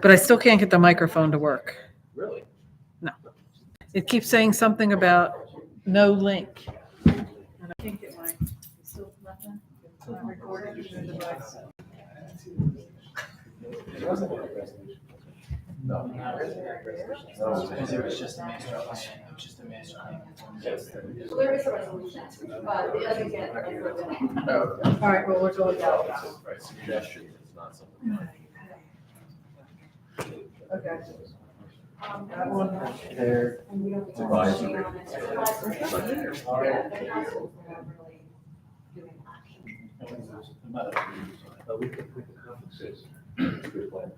But I still can't get the microphone to work. Really? It keeps saying something about no link. And I can't get my, still nothing? Not recording your device. No. Because it was just a master election. It was just a master election. Well, there is a resolution, but it doesn't get. All right, well, we'll go with that. Right, suggestion is not something. Okay. That one. There. It's advisory. Good plan.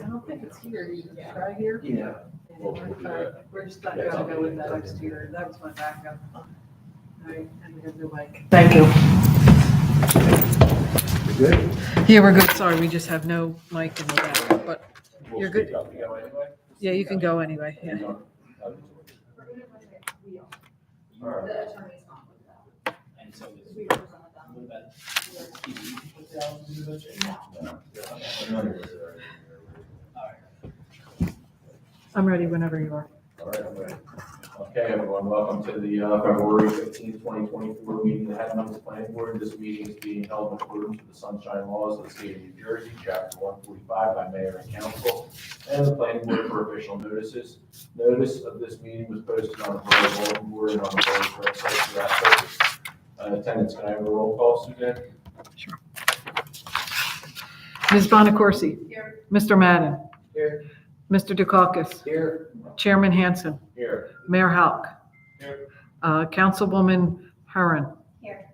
I don't think it's here. You can try here. Yeah. We'll do that. We're just not gonna go with that exterior. That was my backup. All right, and we have the mic. Thank you. You good? Yeah, we're good. Sorry, we just have no mic in the back, but We'll You're good. speak up. You go anyway? yeah, you can go anyway. Yeah. All right. The attorney's not with that. And so is, We represent them. what about TV? Put that on the budget? No. I'm ready whenever you are. All right, I'm ready. Okay, everyone, welcome to the February 15th, 2024 meeting of the Haddon Planning Board. This meeting is being held in accordance with the sunshine laws of the state of New Jersey, chapter 145 by mayor and council, and the planning board for official notices. Notice of this meeting was posted on the borough bulletin board and on the borough's website for that purpose. Attendance, can I have a roll call, Suzanne? Sure. Ms. Bonacorsi. Here. Mr. Madden. Here. Mr. Dukakis. Here. Chairman Hanson. Here. Mayor Halk. Here. Councilwoman Herron. Here.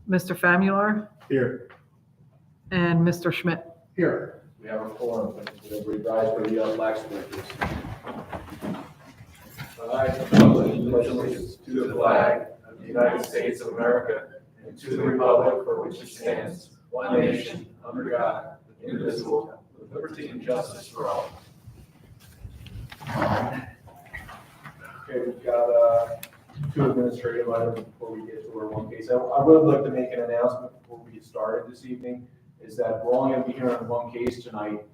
Mr. Famular. Here. And Mr. Schmidt. Here. We have a forum. Everybody rise for the flag salute, please. I pledge allegiance to the flag of the United States of America and to the republic for which it stands, one nation, under God, indivisible, with liberty and justice for all. Okay, we've got two administrative items before we get to our one case. I would like to make an announcement before we get started this evening, is that we're only going to be hearing one case tonight.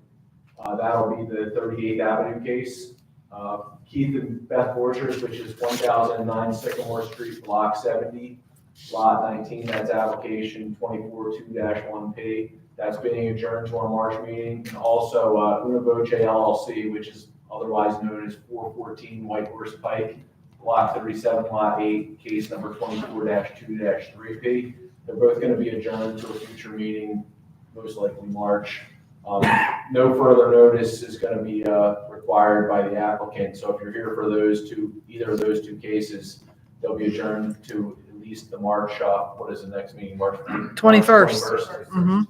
That'll be the 38th Avenue case. Keith and Beth Borchers, which is 1009 Sycamore Street, Block 70, Lot 19. That's application 242-1P. That's being adjourned to our March meeting. And also Una Voce LLC, which is otherwise known as 414 White Horse Pike, Block 37, Lot 8, case number 24-2-3P. They're both going to be adjourned to a future meeting, most likely March. No further notice is going to be required by the applicant. So if you're here for either of those two cases, they'll be adjourned to at least the March, what is the next meeting, March 21st. Mm-hmm.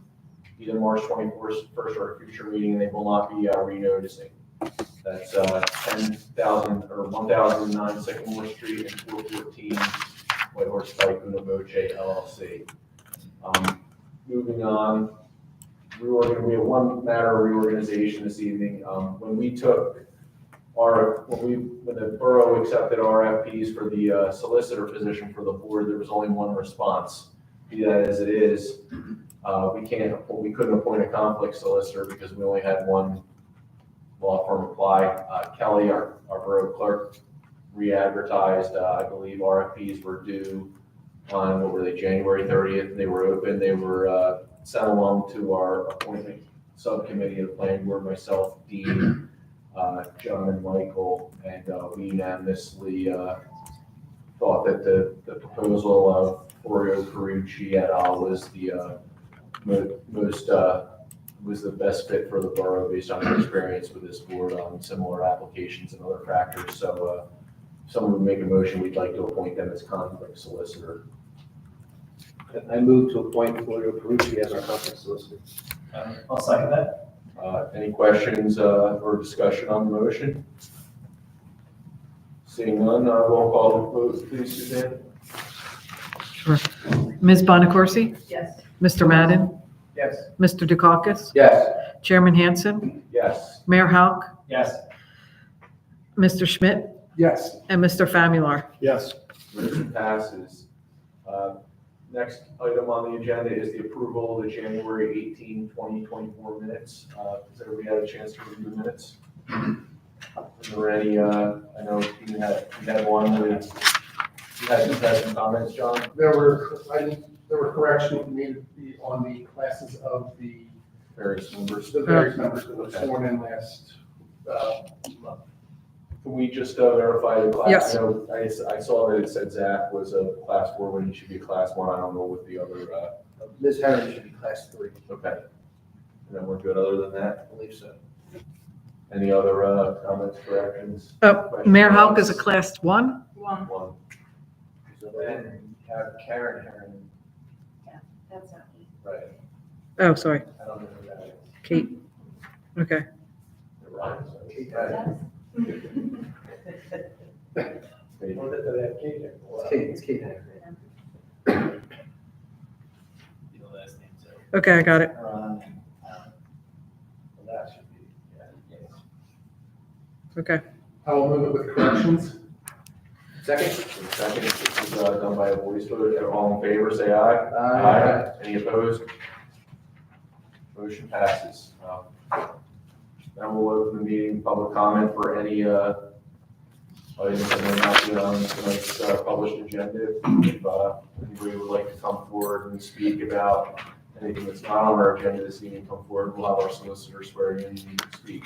Either March 21st or a future meeting, and they will not be renoticing. That's 10,000 or 1009 Sycamore Street and 414 White Horse Pike, Una Voce LLC. Moving on. We have one matter of reorganization this evening. When the borough accepted RFPs for the solicitor position for the board, there was only one response. Be that as it is, we couldn't appoint a conflict solicitor because we only had one law firm apply. Kelly, our borough clerk, re-advertised. I believe RFPs were due on, January 30th. They were open. They were sent along to our appointment subcommittee of the planning board, myself, Dean, John and Michael, and we unanimously thought that the proposal of Florio Carucci et al. Was the was the best fit for the borough based on our experience with this board on similar applications and other factors. So if someone would make a motion, we'd like to appoint them as conflict solicitor. I move to appoint Florio Carucci as our conflict solicitor. I'll second that. Any questions or discussion on the motion? Seeing none, roll call vote, please, Suzanne. Sure. Ms. Bonacorsi. Yes. Mr. Madden. Yes. Mr. Dukakis. Yes. Chairman Hanson. Yes. Mayor Halk. Yes. Mr. Schmidt. Yes. And Mr. Famular. Yes. Motion passes. Next item on the agenda is the approval of the January 18, 2024 minutes. Has everybody had a chance to review the minutes? Are there any, I know you had one, you had some comments, John? There were corrections needed to be on the classes of the Various members. various members that were sworn in last month. Can we just verify the class? Yes. I know, I saw that it said Zach was a class 4 when he should be a class 1. I don't know what the other, Ms. Herron should be class 3, okay. And then we're good other than that? I believe so. Any other comments, corrections? Oh, Mayor Houck is a class 1? One. One. So then you have Karen Herron, That's not me. right, Oh, sorry, I don't know who that is. Kate. Okay. Right. Kate Herron. Well, they have Kate there. It's Kate Herron. You know, last name, so. Okay, I got it. Well, that should be, yeah, yes. Okay. I will move it with corrections. Second, this is done by a voice vote. All in favor, say aye. Aye. Any opposed? Motion passes. Now we'll open the meeting, public comment for any items that may not be on tonight's published agenda. If anybody would like to come forward and speak about anything that's not on our agenda this evening, come forward. We'll have our solicitor swearing in and speak.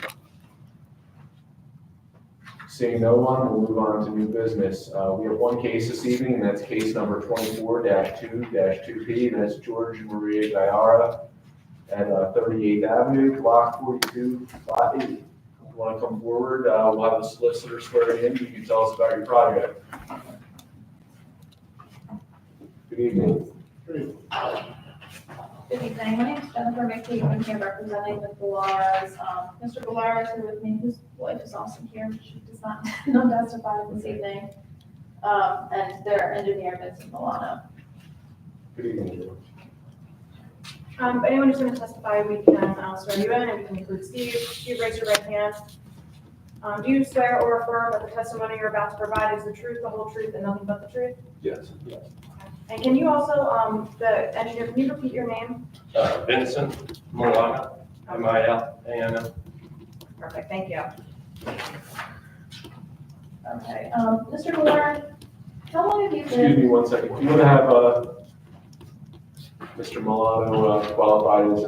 Seeing no one, we'll move on to new business. We have one case this evening, and that's case number 24-2-2P. That's George and Maria Gayara at 38th Avenue, Block 42, Lot 8. If you want to come forward, we'll have the solicitor swear in. You can tell us about your project. Good evening. Good evening, my name is Jennifer McKee, I'm here representing the Gularas. Mr. Gulara is here with me, his wife is also here, she does not testify this evening. And their engineer, Vincent Milano. Good evening. Anyone who's going to testify, we can swear you in, and we can include Steve. Steve, raise your right hand. Do you swear or affirm that the testimony you're about to provide is the truth, the whole truth, and nothing but the truth? Yes. And can you also, the engineer, can you repeat your name? Vincent Milano, M-I-L-A-N-O. Perfect, thank you. Okay, Mr. Gulara, how long have you Excuse been? me one second. Do you want to have Mr. Milano qualified as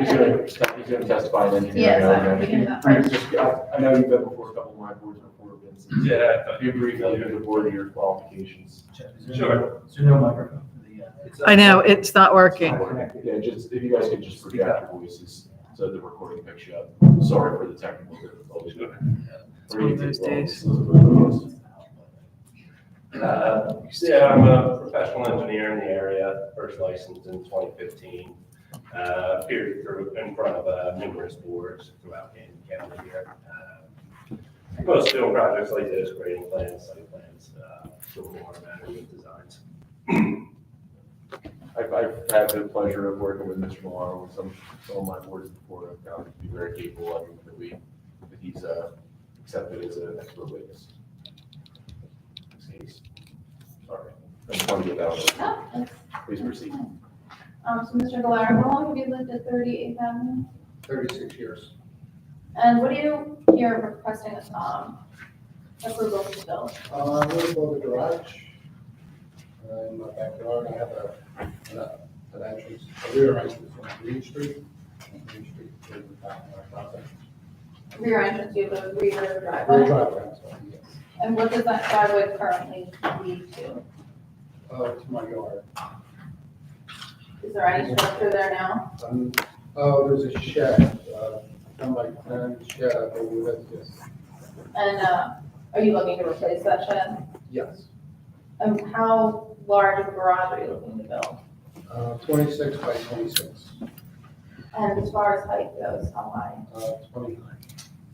he's going to testify in engineering? Yes, we can do that first. I know you've been before a couple of my boards before, Vincent. Yeah. If you briefly give the board your qualifications. Sure. Is there no microphone for the, I know, it's not working. Yeah, just, if you guys could just project your voices so the recording picks you up. Sorry for the technical difficulties. It's one of those days. Yeah, I'm a professional engineer in the area, first licensed in 2015. Appeared through in front of numerous boards throughout Canyon County here. Most doing projects like this, grading plans, site plans, stormwater management designs. I've had the pleasure of working with Mr. Milano on some of my boards before. I've found him to be very capable. I think that he's accepted as an expert witness. In this case. Sorry. I just want to get that on. Oh, that's- Please proceed. So Mr. Gulara, how long have you lived at 38th Avenue? 36 years. And what are you here requesting approval to build? I live above the garage. In my backyard, I have an entrance, a rear entrance on Green Street. Green Street is the back of my property. Rear entrance, you have a rear Rear driveway? driveway, I'm sorry, yes. And what does that driveway currently lead to? To my yard. Is there any structure there now? There's a shed, kind of like a shed, I believe that's just, And are you looking to replace that shed? yes. And how large of a garage are you looking to build? 26 by 26, And as far as height goes, how high? 29.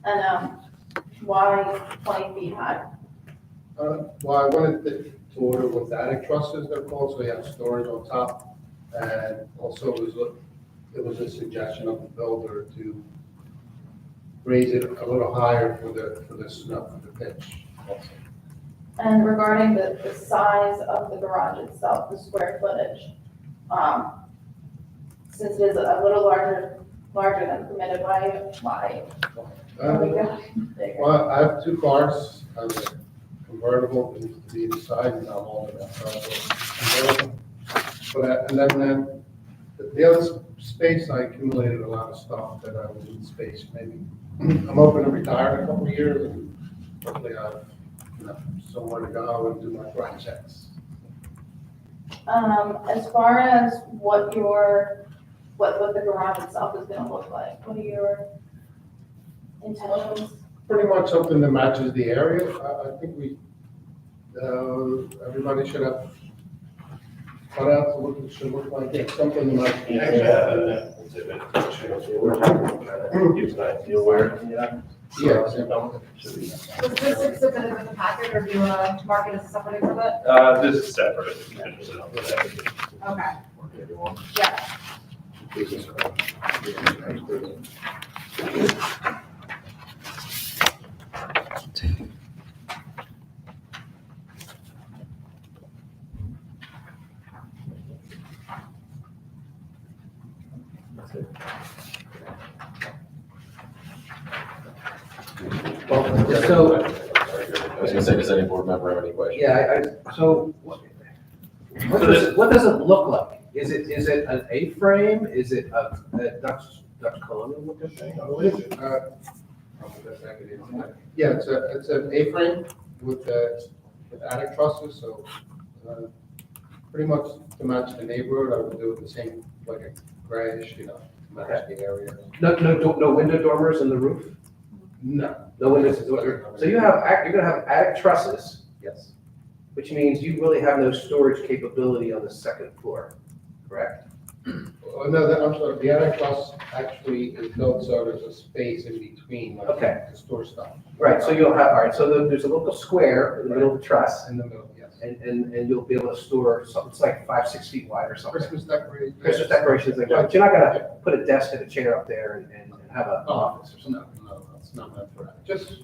And why 20 feet high? Well, I wanted to order with attic trusses, they're called, so you have storage on top. And also it was a suggestion of the builder to raise it a little higher for the snow, for the pitch also. And regarding the size of the garage itself, the square footage, since it is a little larger than permitted, why are we going bigger? Well, I have two cars, I have a convertible, it needs to be inside, and I'm all in that car, so convertible. But, and then, the other space, I accumulated a lot of stuff that I would need space, maybe. I'm hoping to retire in a couple of years, and hopefully I have, somewhere to go and do my projects. As far as what the garage itself is gonna look like, what are your intentions? Pretty much something that matches the area, I think everybody should have cutouts of what it should look like, yeah, something like. You aware? Yeah. Was this submitted with the packet, or do you want to mark it as a separate exhibit? This is separate. Okay. Yeah. So, I was gonna say, does any board member have any questions? yeah, so what does it look like? Is it an A-frame? Is it a Dutch colonial looking thing? What is it? Yeah, it's an A-frame with attic trusses, so, pretty much to match the neighborhood, I would do it the same, like a grayish, to match the area. No window dormers in the roof? No. No windows, so you're gonna have attic trusses, Yes. which means you really have no storage capability on the second floor, correct? Oh, no, I'm sorry, the attic truss actually is built so there's a space in between, like, Okay. to store stuff. Right, so you'll have, all right, so there's a little square in the middle of the truss, In the middle, yes. and you'll be able to store something, it's like 5-6 feet wide or something. Christmas decorations. Christmas decorations, like that, but you're not gonna put a desk and a chair up there and have an Oh, office or something. no, it's not meant for that. Just,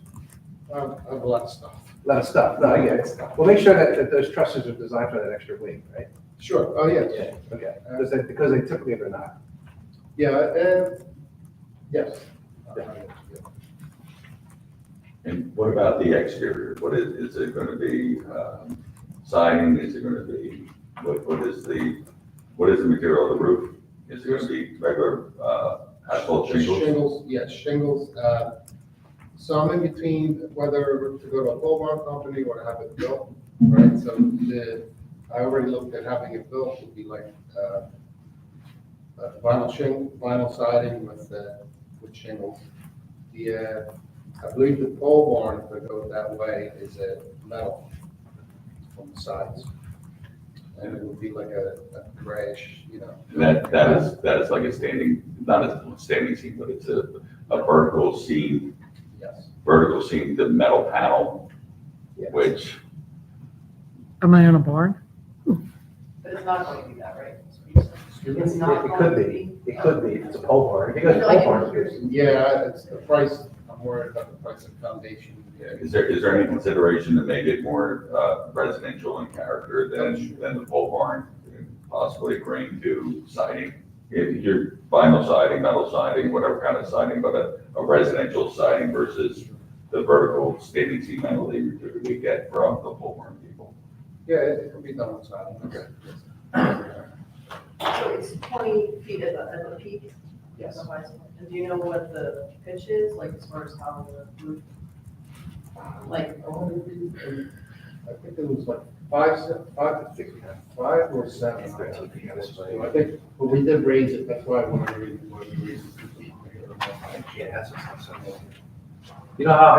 I have a lot of stuff. A lot of stuff, no, I get it. Well, make sure that those trusses are designed for that extra weight, right? Sure, oh, yes. Okay, because they typically are not. Yeah, and, yes. And what about the exterior? What is it gonna be, siding? Is it gonna be, what is the material of the roof? Is it gonna be regular, asphalt shingles? Shingles, yes, shingles, so I'm in between whether to go to a pole barn company or have it built, right? So I already looked at having it built, would be like, vinyl siding with shingles. I believe the pole barn, if I go that way, is a metal on the sides. And it would be like a grayish, That is like a standing, not a standing seam, but it's a vertical seam, yes. the metal panel, Yeah. which, Am I on a barn? But it's not going to be that, right? Excuse me? not It could be, if it's a pole barn, if you go to pole barn, Yeah, it's the price, I'm worried about the price of foundation. is there any consideration to make it more, residential in character than the pole barn? Possibly agreeing to siding, if you're vinyl siding, metal siding, whatever kind of siding, but a residential siding versus the vertical standing seam metal that you typically get from the pole barn people. Yeah, it could be done on siding. Okay. So it's 20 feet at the peak? Yes. Otherwise, and do you know what the pitch is, like as far as how the roof, like, I think it was like 5 or 7. I think, but we did raise it, that's why I wanted to raise it. yeah, that's something. You know how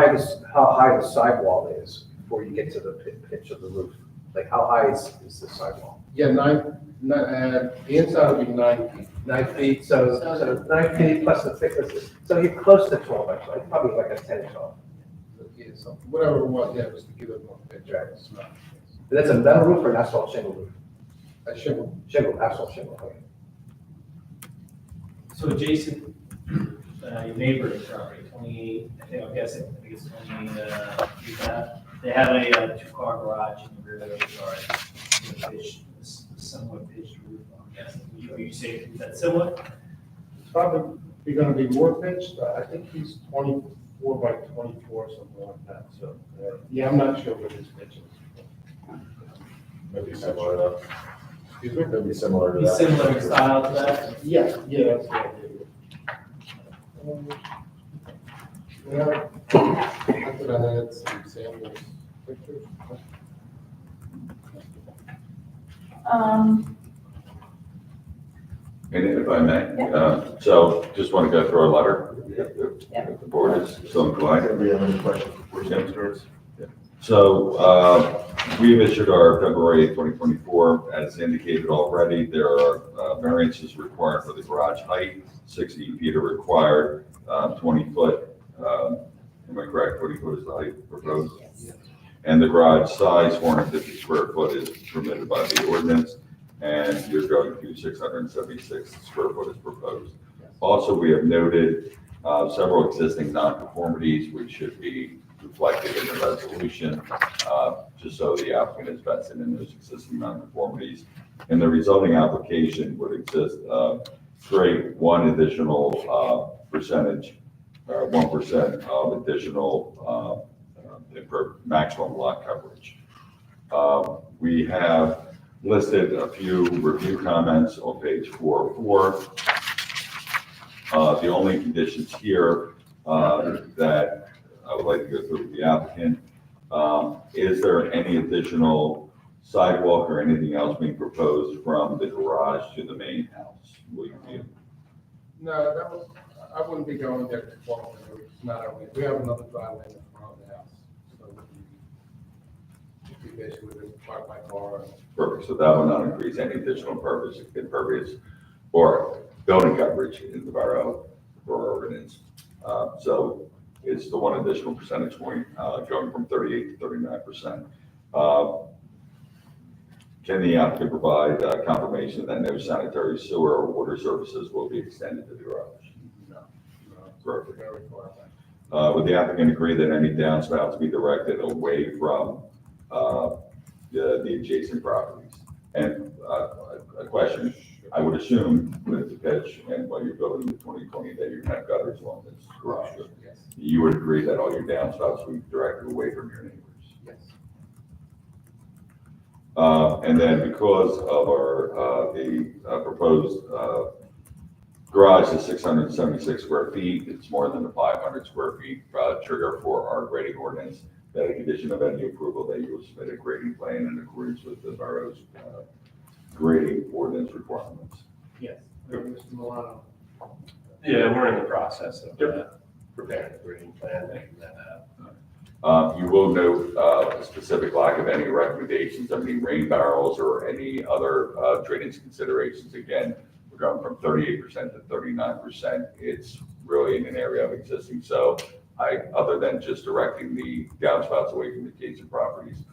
high the sidewall is before you get to the pitch of the roof? Like how high is the sidewall? Yeah, the inside would be 9 feet. 9 feet, so 9 feet plus the thickness, so you're close to 12, actually, probably like a 10 or 12. Yeah, so whatever it was, yeah, just to give it more picture. Right. It's not- And that's a metal roof or an asphalt shingle roof? A shingle. Shingle, asphalt shingle, okay. So adjacent, your neighboring property, 28, I think, I'm guessing, I think it's 20, feet back. They have a two-car garage in the rear of the yard, with a pitched, a similar pitched roof, I'm guessing. You say, is that similar? It's probably gonna be more pitched. I think he's 24 by 24, something like that, so, yeah, I'm not sure what his pitch is. Maybe similar enough. Excuse me? Maybe similar to Be that. similar in style to that? Yeah, that's the idea. Yeah, I could add some samples, pictures. And if I may, so just want to go through our letter. If the board is so inclined. Do you have any questions before Sam starts? So, we've issued our February 2024, as indicated already, there are variances required for the garage height, 60 feet are required, 20 foot, am I correct, 20 foot is the height proposed? Yes. And the garage size, 450 square foot is permitted by the ordinance, and you're going to 676 square foot is proposed. Also, we have noted several existing nonconformities which should be reflected in the resolution, just so the applicant is vested in those existing nonconformities. And the resulting application would exist, create one additional percentage, 1% of additional maximum lot coverage. We have listed a few review comments on page 404. The only conditions here that I would like to go through with the applicant. Is there any additional sidewalk or anything else being proposed from the garage to the main house? Will you be- No, I wouldn't be going there to walk, it's not our way. We have another driveway in front of the house, so we basically just park my car. Perfect, so that will not increase any additional impervious or building coverage in the borough for ordinance. So it's the one additional percentage point, going from 38 to 39%. Can the applicant provide confirmation that no sanitary sewer or water services will be extended to the garage? No. Perfect. Very far. Would the applicant agree that any downspouts be directed away from the adjacent properties? And a question, I would assume with the pitch and while you're building the 2020 that you're kind of gutters along this garage. Yes. You would agree that all your downspouts will be directed away from your neighbors? Yes. And then because of the proposed garage is 676 square feet, it's more than the 500 square feet trigger for our grading ordinance, that a condition of any approval that you will submit a grading plan in accordance with the borough's grading ordinance requirements. Yes. Mr. Milano. Yeah, we're in the process of preparing a grading plan, making that up. You will note a specific lack of any recommendations of any rain barrels or any other drainage considerations. Again, we're going from 38% to 39%. It's really in an area of existing. So other than just directing the downspouts away from the adjacent properties,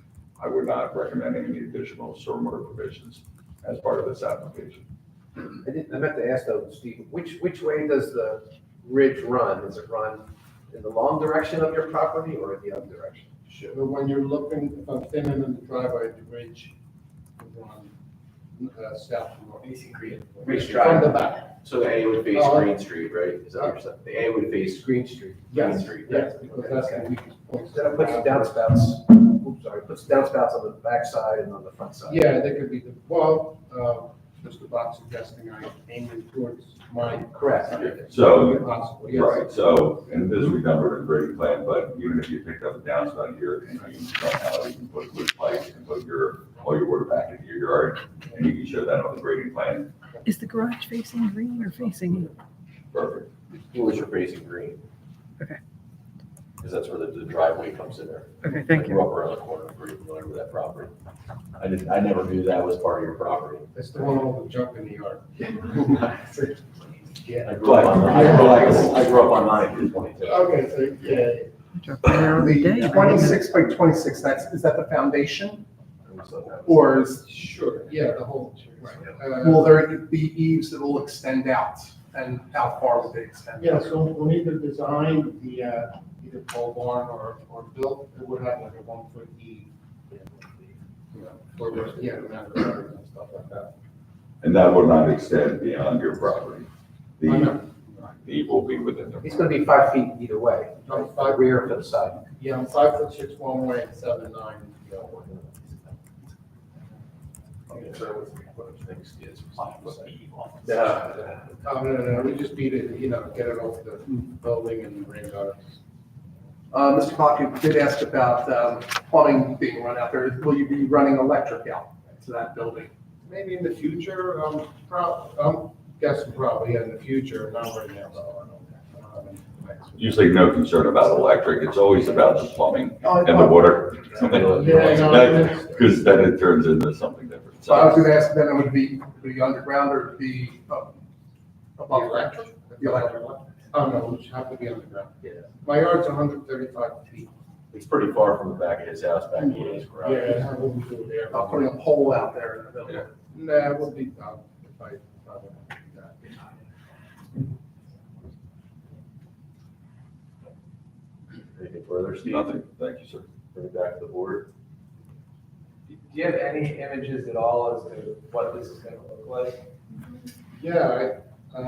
I would not recommend any additional stormwater provisions as part of this application. I meant to ask though, Steve, which way does the ridge run? Does it run in the long direction of your property or in the other direction? Sure. But when you're looking, if I'm standing in the driveway, the ridge would run south to north. Facing Green. From the back. So the A would face Oh. Green Street, right? Is that what you're saying? The A would face Green Street. Yes, Street. yes, because that's the weakest point. Instead of putting downspouts, oops, sorry, puts downspouts on the back side and on the front side. Yeah, they could be, Mr. Bach suggesting I aim it towards mine. Correct. So, Possible, yes. right, so, and this we've done with a grading plan, but even if you picked up a downspout here and you somehow you can put wood pipes and put all your water back into your yard, and you can show that on the grading plan, Is the garage facing green or facing you? perfect. Yours are facing green. Okay. Because that's where the driveway comes in there. Okay, thank I you. grew up around the corner, I'm pretty familiar with that property. I never knew that was part of your property. It's the one with all the junk in the yard. I grew up on mine in 22. Okay, so, yeah. I drove by there every day. The 26 by 26, is that the foundation? Or is, Sure, yeah, the whole, right. will there be eaves that will extend out? and how far would they extend? Yeah, so when either designed the, either pole barn or built, it would have like a 1 foot E. You know, for the, yeah, the gutters and stuff like that. And that will not extend beyond your property. I know. The will be within the. It's gonna be 5 feet either way, No, the 5 rear to the side. Yeah, I'm 5'6" one way and 7'9" the other way. No, we just need it, you know, get it off the building and rain gutters. Mr. Bach, you did ask about plumbing being run out there. Will you be running electric out to that building? Maybe in the future, I'm guessing probably in the future, not right now. Usually no concern about electric, it's always about the plumbing Oh, and the water. Yeah, Because then it turns into something different. So I was So, gonna ask, then it would be underground or be above ground? electric? The electric. Oh, no, it would have to be underground. Yeah. My yard's 135 feet. It's pretty far from the back of his house, back in his garage. Yeah, I wouldn't do it there. About putting a pole out there in the middle. Yeah. Nah, it would be done if I would do that. Anything further, Steve? nothing, thank you, sir. Bring it back to the board. Do you have any images at all as to what this is gonna look like? Yeah, I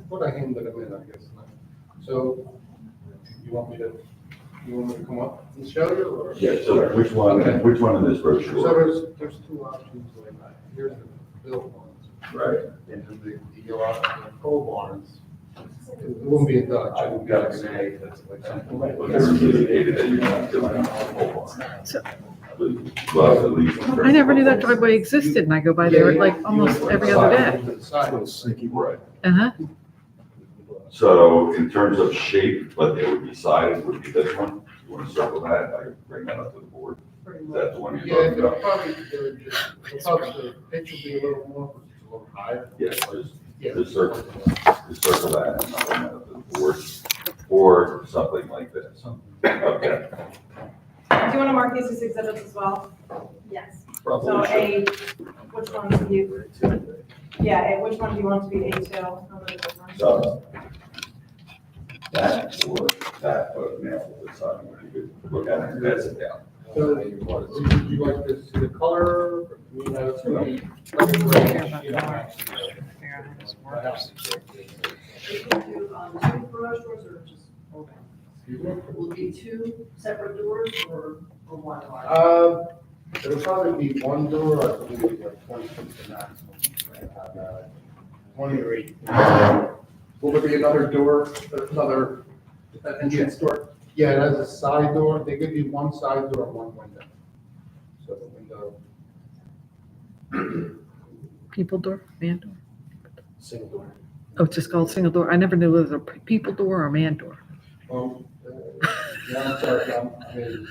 thought I handed them in, I guess. So, you want me to come up and show you, or? Yeah, so which one in this So brochure? there's two options, like, here's the built ones, Right. and then the pole barns. It wouldn't be a Dutch, it would be like an A, that's like something like Well, there's indicated that you're not doing a whole So- barn. Well, at least. I never knew that driveway existed, and I go by there like almost every other day. Right. Uh-huh. So in terms of shape, but it would be sided, would be this one. You want to circle that, I can bring that up to the board. Is that the one you're Yeah, talking it'll about? probably, the pitch will be a little more, because it's a little higher. Yeah, Yeah. just circle that and I'll bring that up to the board, or something like this. Okay. Do you want to mark these as exhibits as well? Yes. So Probably should. A, which one do you, yeah, which one do you want to be A2? So that or that, but now we'll decide what you could look at it and pass it down. So, would you like to see the color? I mean, it's gonna be. You can do, two garage doors or just one? Will it be two separate doors or one? It'll probably be one door, I believe, like 20 feet to maximum. 20 or 8. Will there be another door, another entrance door? Yeah, it has a side door, they could be one side door and one window. So the window, People door, man door. single door. Oh, it's just called single door. I never knew whether it was a people door or a man door. Yeah, I'm sorry, I mean,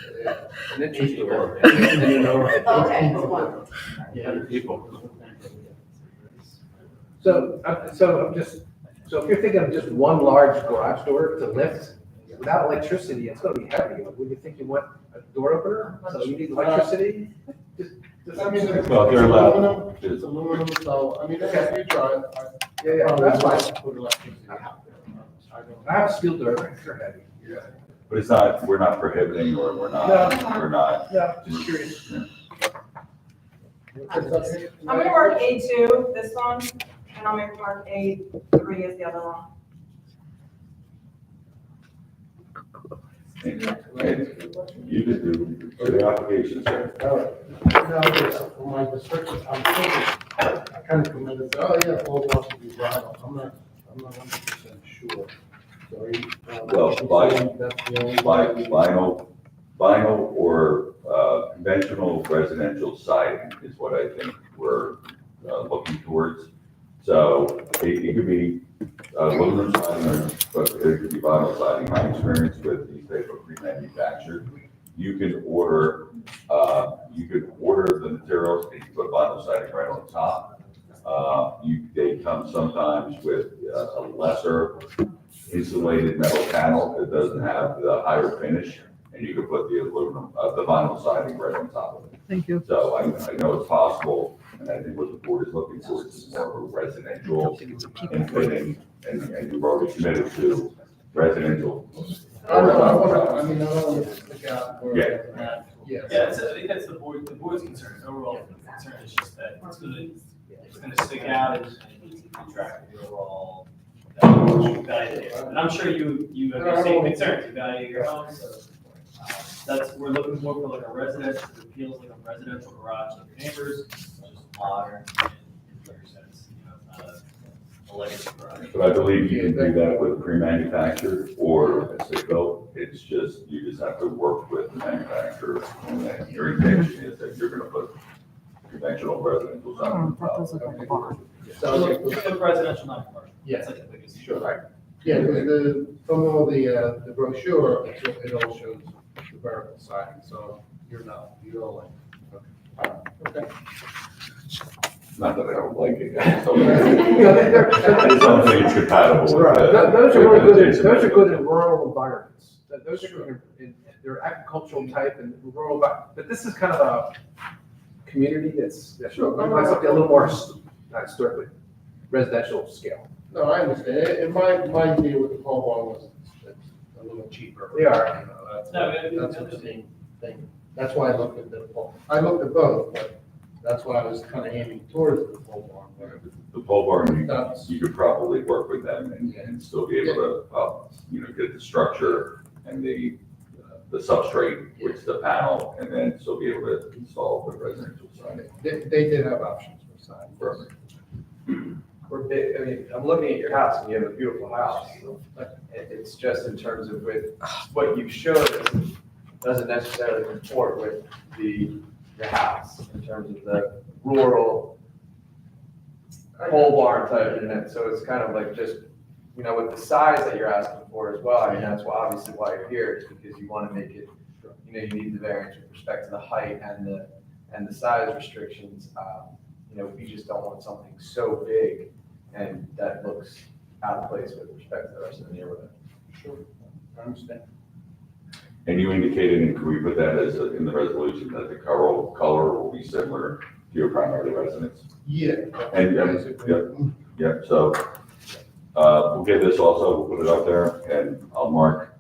An entrance door. Okay, it's one. Yeah. So if you're thinking of just one large garage door to lift, without electricity, it's gonna be heavy. Would you think you want a door opener? So you need electricity? I mean, Well, they're allowed. aluminum, it's aluminum, so, I mean, in the future, Yeah, that's fine. Put electricity. I have a steel door, they're heavy. But it's not, we're not prohibiting or we're not. No, just curious. I'm gonna mark A2, this one, and I'll make mark A3 as the other one. And you could do the application, sir. Now, for my description, I'm thinking, I kind of committed, oh, yeah, all wants to be vinyl, I'm not 100% sure. So, Well, vinyl. that's the only. Vinyl or conventional residential siding is what I think we're looking towards. So it could be aluminum siding, but it could be vinyl siding. My experience with these type of pre-manufactured, you can order the materials and you put vinyl siding right on top. They come sometimes with a lesser insulated metal panel that doesn't have the higher finish, and you can put the aluminum, the vinyl siding right on top of it. Thank you. So I know it's possible, And I think what the board is looking for is more of a residential, Keep and you've already committed to residential. I don't know, I mean, I don't want to stick out where it's at. Yeah, I think that's the board's concern, overall concern is just that it's gonna stick out and keep track of the overall value there. And I'm sure you have the same concerns, you value your home, so, we're looking more for like a residential, that feels like a residential garage like your neighbors, just modern and in fair sense, not a legacy garage. But I believe you can do that with pre-manufactured or a stick-built. It's just, you just have to work with the manufacturer. And then your intention is that you're gonna put conventional residential sign on That top. does look like a barn. So, Look residential, not commercial. Yeah. That's like the biggest. sure, right. Yeah, because from all the brochure, it all shows the vertical siding, so you're like, okay. Not that I don't like it. Yeah, they're- I just don't think it's compatible with. Right. Those are really good, those are good in rural environments. Those are good they're agricultural type and rural, but this is kind of a community that's something a little more, not strictly residential scale. No, I understand, and my deal with the pole barn was it's a little cheaper. They are. You know, No, that's the same thing. That's why I looked at the pole. I looked at both, but that's why I was kind of aiming towards the pole barn. The pole barn, That's- you could probably work with them and still be able to, get the structure and the substrate, which is the panel, and then still be able to install the residential side. They did have options for siding. Perfect. We're big, I mean, I'm looking at your house and you have a beautiful house. It's just in terms of with what you showed us doesn't necessarily comport with the house in terms of the rural pole barn type unit. So it's kind of like just, with the size that you're asking for as well. I mean, that's obviously why you're here, is because you want to make it, you need the variance with respect to the height and the size restrictions. We just don't want something so big and that looks out of place with respect to the rest of the neighborhood. Sure, I understand. And you indicated, and can we put that as in the resolution, that the color will be similar to your primary residence? Yeah. And, so, we'll get this also, we'll put it up there, and I'll mark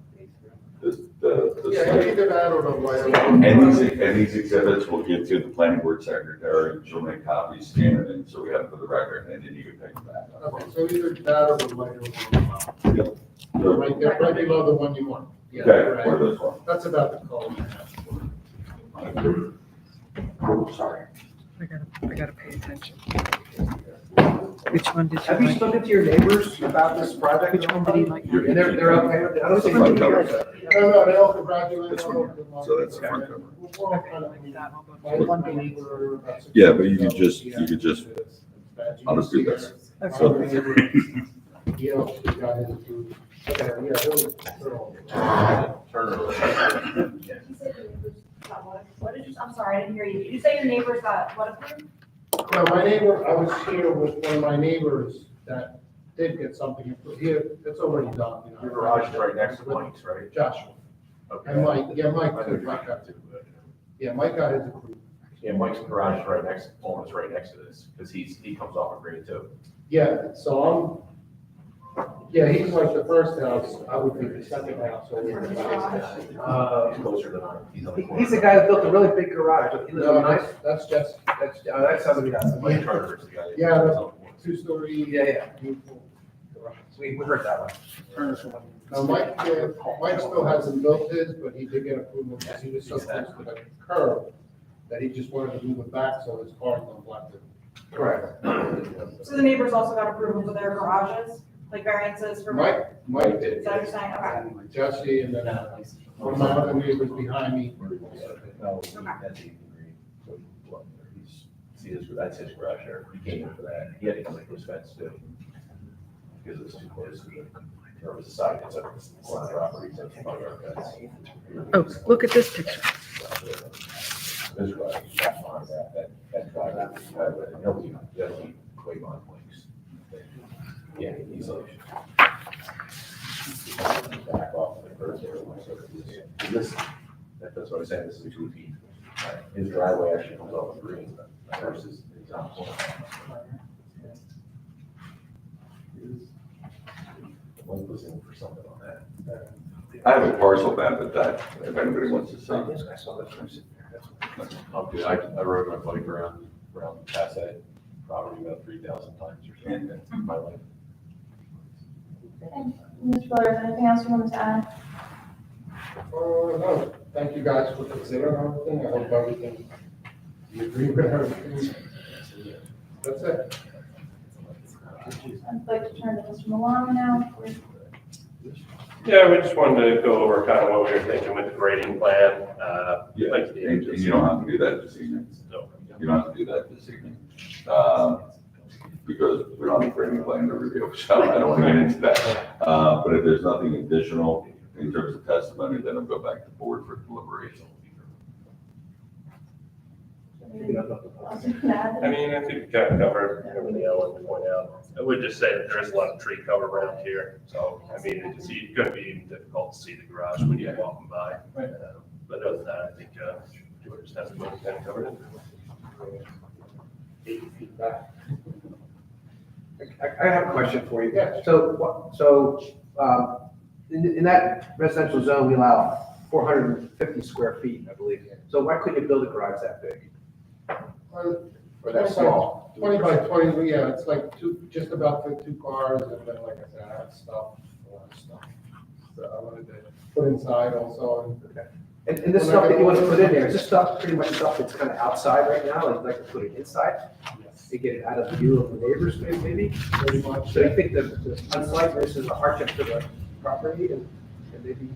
the Yeah, site. either that or the white. And these exhibits will give to the planning board secretary, she'll make copies, scan it in, so we have it for the record, and then you can pick them back up. Okay, so either that or the white. Yep. Right there, right below the one you want. Yeah, Okay, where right. this one? That's about the color you have. Sorry. I gotta pay attention. Which one did you Have you like? spoken to your neighbors about this project? Which one did you like? And they're okay with it? I don't think Front you cover. guys are. No, they all congratulate. This one. So that's the front cover. We're all kind of- Okay, one day. Yeah, but you could just, I'll just do this. Yeah, we got his approved. Okay, yeah, they're all. What did you, I'm sorry, I didn't hear you. Did you say your neighbors got what approved? No, my neighbor, I was here with one of my neighbors that did get something approved. Here, it's already done, Your garage is right next to Mike's, right? Joshua. Okay. And Mike, yeah, Mike, I too. think Mike got to. Yeah, Mike got his approved. Yeah, Mike's garage is right next, almost right next to this, because he comes off of Green too. Yeah, so he's like the first house, I would be the second house over the next. He's closer than I am. He's on the corner. He's the guy that built a really big garage. He lives No, on nice. that's just, That's somebody else. Mike Turner is the guy. that- Yeah, that's- two-story. Yeah. beautiful garage. We heard that one. Now, Mike still hasn't built his, but he did get approval because he was so close to the curb that he just wanted to move it back so his cars don't block it. Correct. So the neighbors also got approval for their garages, like variances for. Mike did. Is that what you're saying? Okay. Jesse and then one of my other neighbors behind me. No, that's even green. So, look, see, that's his garage there. He came in for that. He had to come in for his fence too. Because it's too close to the, there was a side, it's up on the property, so it's not our fence. Oh, look at this picture. This garage, that driveway, he'll be way on place. Yeah, he's like. Back off the curb there. So that's what I'm saying, this is 2 feet. His driveway actually comes off the green versus One was in for something on that. I have a parcel map at that, if anybody wants to see. I saw that from sitting there. That's- I'm good. I rode my bike around past that property about 3,000 times or something in my life. Mr. Fuller, anything else you wanted to add? No, thank you guys for considering everything. I hope everything, you agree with everything. That's it. I'd like to turn to Mr. Milano now. Yeah, we just wanted to go over kind of what we were thinking with the grading plan. Yeah, like the and you don't have to do that this evening. So, You don't have to do that this evening. Because we don't have a grading plan to review, so I don't want to get into that. But if there's nothing additional in terms of testimony, then I'll go back to board for deliberation. I mean, I think we kind of covered everything I wanted to point out. I would just say that there is a lot of tree cover around here, so, I mean, it's going to be even difficult to see the garage when you're walking by. But other than that, I think George's testimony kind of covered it. 8 feet back. I have a question for you. Yeah. In that residential zone, we allow 450 square feet, I believe. So why couldn't you build a garage that big? Or that small? 20 by 20, yeah, it's like just about fit 2 cars, and then, like I said, I have stuff, a lot of stuff. So I wanted to put inside also, And this stuff that you want to put in there, is this stuff pretty much stuff that's kind of outside right now, and you'd like to put it inside? To get it out of view of the neighbors, maybe? pretty much. So you think the unsightliness is a hardship to the property, and maybe,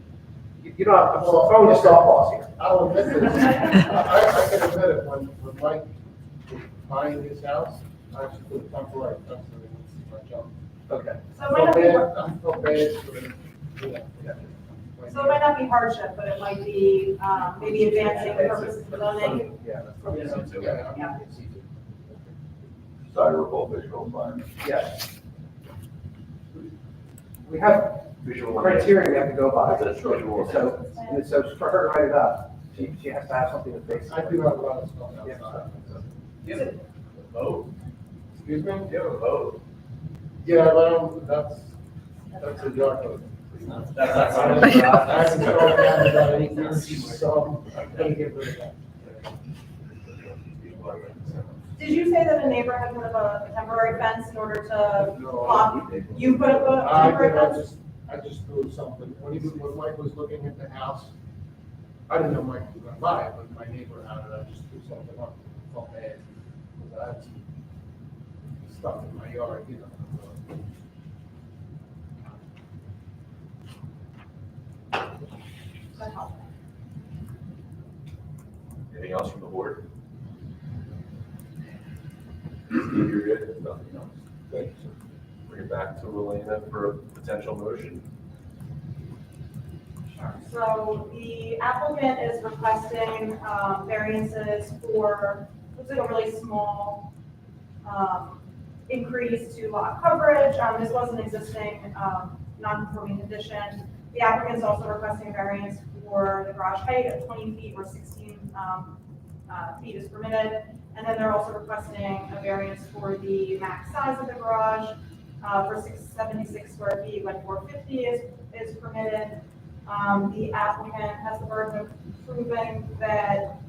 you know, I'm throwing you softballs here. I'll admit this, I can admit it, when Mike was buying his house, I actually put a temporary fence so they wouldn't see my junk. Okay. So it might not be, I feel bad for them, so it might not be hardship, but it might be, maybe advancing the purposes of the zoning. Yeah, that's probably something. Yeah. Desirable visual environment. Yeah. We have criteria we have to go by. So, and so for her to write it up, she has to have something to face. I do have a lot of stuff Yeah. outside. You have a vote? Excuse me? You have a vote? Yeah, well, that's a dark one. That's I not. haven't thrown down about 8 years, so I'm gonna get rid of that. Did you say that a neighbor had put up a temporary fence in order to No, block? You put up a I temporary did, fence? I just threw something, when Mike was looking at the house, I didn't know Mike was gonna buy it, but my neighbor had it, I just threw something up, felt bad. Because I had some stuff in my yard, you know. Anything else from the board? You're good, nothing else. Thank you, sir. Bring it back to Elena for a potential motion. So the applicant is requesting variances for, looks like a really small increase to lot coverage. This was an existing non-conforming condition. The applicant is also requesting variance for the garage height of 20 feet where 16 feet is permitted. And then they're also requesting a variance for the max size of the garage for 676 square feet when 450 is permitted. The applicant has the burden of proving that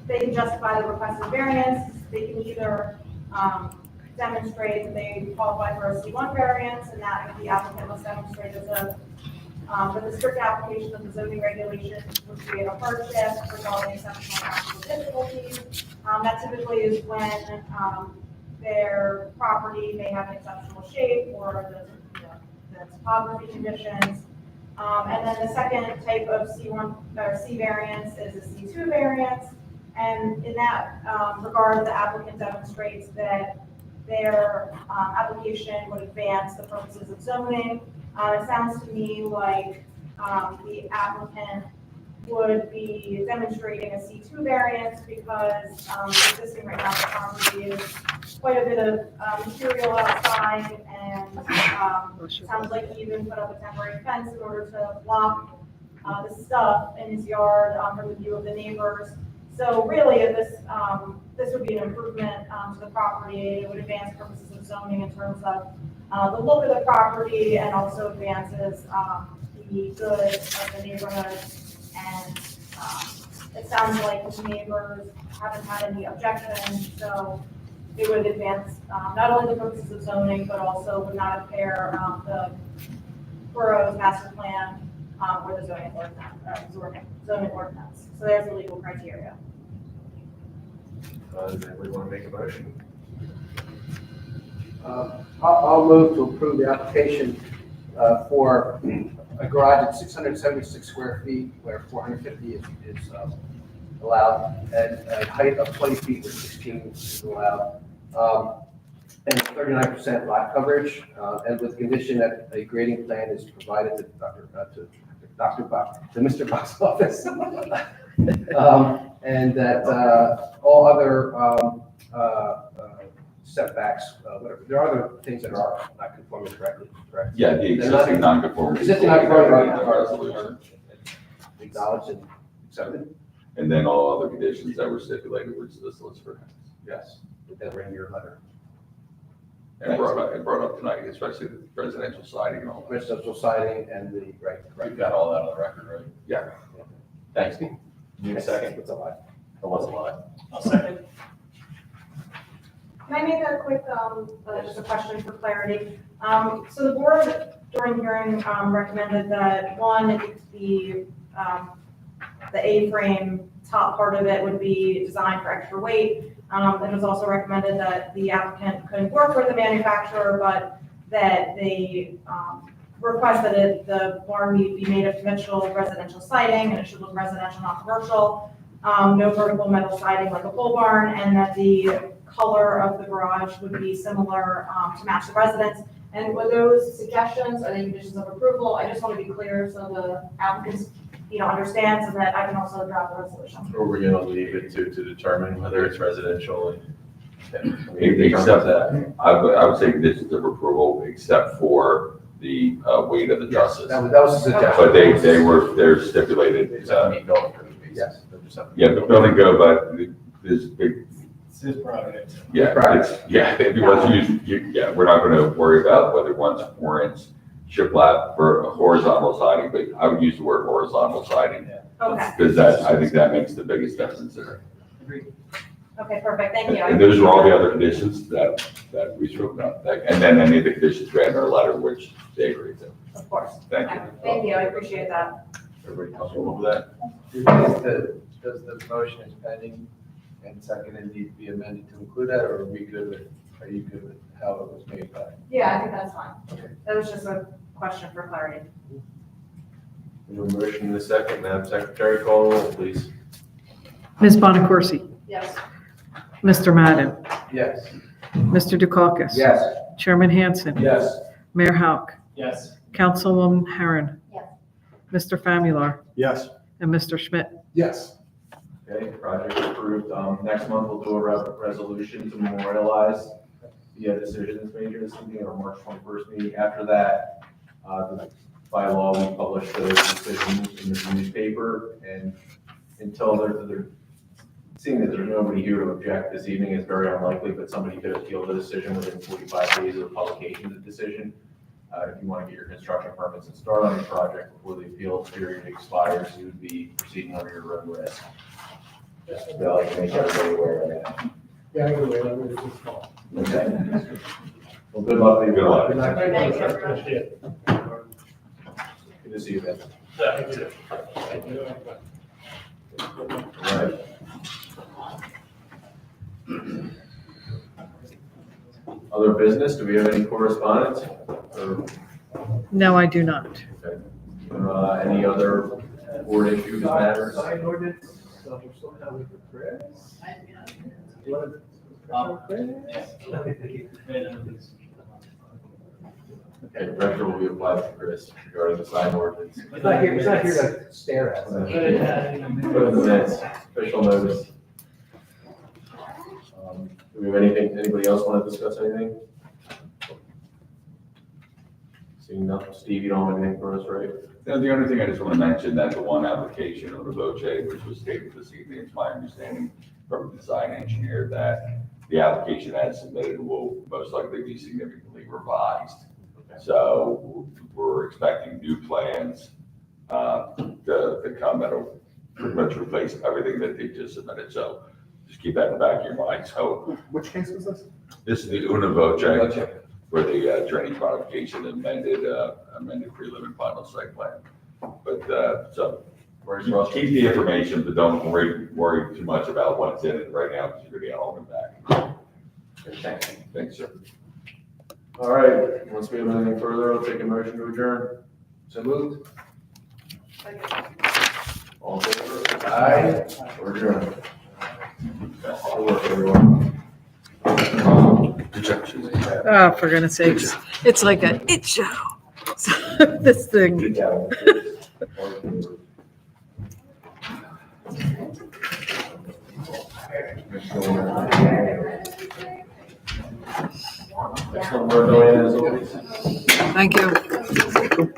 they can justify the requested variance. They can either demonstrate that they qualify for a C1 variance, and that the applicant must demonstrate that the strict application of the zoning regulations would create a hardship resulting in exceptional practical difficulties. That typically is when their property may have an exceptional shape or the topography conditions. And then the second type of C1 or C variance is a C2 variance. And in that regard, the applicant demonstrates that their application would advance the purposes of zoning. It sounds to me like the applicant would be demonstrating a C2 variance because existing right now, the property is quite a bit of material outside, and sounds like he even put up a temporary fence in order to block the stuff in his yard from the view of the neighbors. So really, this would be an improvement to the property. It would advance purposes of zoning in terms of the look of the property and also advances the good of the neighborhood. And it sounds like the neighbors haven't had any objections, so it would advance not only the purposes of zoning, but also would not impair the borough's master plan or the zoning ordinance. So there's the legal criteria. Does anybody want to make a motion? I'll move to approve the application for a garage at 676 square feet, where 450 is allowed, and a height of 20 feet where 16 is allowed, and 39% lot coverage, and with condition that a grading plan is provided to Dr. Bach, to Mr. Bach's office, and that all other setbacks, whatever, there are other things that are not conforming correctly, correct? Yeah, the existing non-conformity. Existing non-conformity Resolution. Acknowledged and accepted. And then all other conditions that were stipulated, which the solicitor has. Yes. That were in your letter. And brought up tonight, especially the residential siding and all that. Residential siding and the, right. You've got all that on the record, right? Yeah. Thanks, Steve. Need a second? It's a lot. That was a lot. I'll second. Can I make a quick, just a question for clarity? So the board during hearing recommended that one, the A-frame top part of it would be designed for extra weight. It was also recommended that the applicant could work with the manufacturer, but that they request that the barn be made of conventional residential siding, and it should look residential, not commercial. No vertical metal siding like a pole barn, and that the color of the garage would be similar to match the residence. And were those suggestions, are they conditions of approval? I just want to be clear so the applicants, understands, and that I can also draft the resolution. Or we're gonna leave it to determine whether it's residential and. Except that, I would say conditions of approval, except for the weight of the trusses. That was a suggestion. But they're stipulated. It's a meet building code, basically. Yes. They're just have to- Yeah, the building code, but this big, It's his project. if you want to use, we're not gonna worry about whether one's 4-inch shiplap for a horizontal siding, but I would use the word horizontal siding. Okay, Because I think that makes the biggest difference there. Agreed. okay, perfect, thank you. And those are all the other conditions that we spoke about. And then any of the conditions we had in our letter, which they agreed to. Of course. Thank you. Okay, thank you, I appreciate that. Everybody comfortable with that? Does the motion is pending and seconded need to be amended to include that, or are you good with how it was made by? Yeah, I think that's fine. Okay. That was just a question for clarity. We have a motion in a second. Madam Secretary, call the roll, please. Ms. Bonaccorsi, Yes. Mr. Madden, Yes. Mr. Dukakis. Yes. Chairman Hanson. Yes. Mayor Hauk, Yes. Councilwoman Herron. Yes. Mr. Famularo, Yes. and Mr. Schmidt. Yes. Okay, project approved. Next month, we'll do a resolution to memorialize the decisions made here this evening, our March 21st meeting. After that, by law, we publish those decisions in the newspaper, and until seeing that there's nobody here to object this evening is very unlikely, but somebody could appeal the decision within 45 days of the publication of the decision. If you want to get your construction permits and start on your project before the appeal period expires, you would be proceeding under your own risk. Just to like make everybody aware of that. Yeah, I agree. That was just small. Okay. Well, good luck. Good luck. Good night. Thank you. Appreciate it. Good to see you, Ben. Thank you. All right. Other business? Do we have any correspondence? Or, No, I do not. any other board issues, matters? Sign ordinance, so we're still having for Chris. You want to? Okay, the pressure will be applied to Chris regarding the sign ordinance. He's not here to stare at us. Put in the minutes, official notice. Do we have anything, anybody else want to discuss anything? Seeing nothing, Steve, you don't have anything for us, right? The only thing I just want to mention, that the one application on the voce, which was stated this evening, it's my understanding from the design engineer that the application as submitted will most likely be significantly revised. So we're expecting new plans to come that'll pretty much replace everything that they just submitted. So just keep that in the back of your mind. So Which case was this? this is the una voce, where the drainage modification amended prelim and final site plan. But, so keep the information, but don't worry too much about what's in it right now, because you're gonna get all of it back. Thanks, sir. All right, unless we have anything further, I'll take a motion to adjourn. So moved? All in favor? Aye. We're adjourned. Good work, everyone. Good job, Susan. Oh, for goodness sakes. It's like a it show. This thing. Good job. Excellent work, Joanne, as always. Thank you.